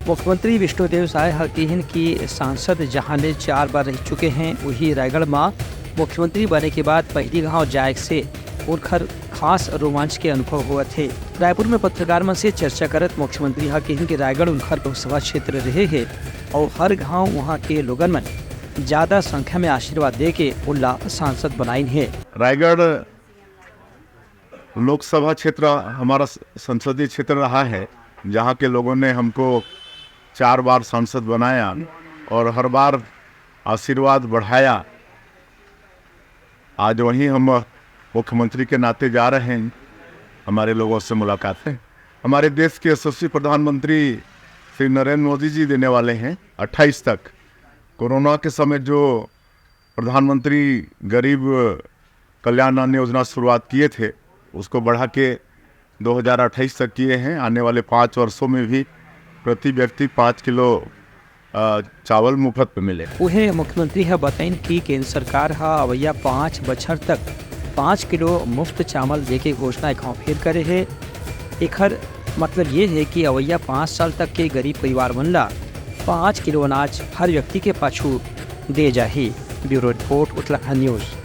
मुख्यमंत्री विष्णुदेव साय हकीहन की सांसद जहां ले 4 बार रह चुके हैं, वही रायगढ़ में मुख्यमंत्री बने के बाद पहली गांव जाए से उनकर खास रोमांच के अनुभव हुआ थे। रायपुर में पत्रकार मन से चर्चा करत मुख्यमंत्री हकीहन के रायगढ़ उनकर लोकसभा क्षेत्र रहे है और हर गांव वहां के लोगन मन ज्यादा संख्या में आशीर्वाद दे के उल्ला सांसद बनाई है। रायगढ़ लोकसभा क्षेत्र हमारा संसदीय क्षेत्र रहा है, जहां के लोगों ने हमको 4 बार सांसद बनाया और हर बार आशीर्वाद बढ़ाया। आज वहीं हम मुख्यमंत्री के नाते जा रहे हैं, हमारे लोगों से मुलाकात है। हमारे देश के यशस्वी प्रधानमंत्री श्री नरेंद्र मोदी जी देने वाले हैं 28 तक। कोरोना के समय जो प्रधानमंत्री गरीब कल्याण अन्न योजना शुरुआत किए थे, उसको बढ़ा के 2028 तक किए हैं। आने वाले 5 वर्षों में भी प्रति व्यक्ति 5 किलो चावल मुफ्त पे मिले। उहे मुख्यमंत्री है बताइन कि केंद्र सरकार हा अवैया 5 बछर तक 5 किलो मुफ्त चावल दे के घोषणा एक फिर करे है। एकर मतलब ये है कि अवैया 5 साल तक के गरीब परिवार मन ला 5 किलो अनाज हर व्यक्ति के पाछू दे जाही। Bureau report Uttarakhand news.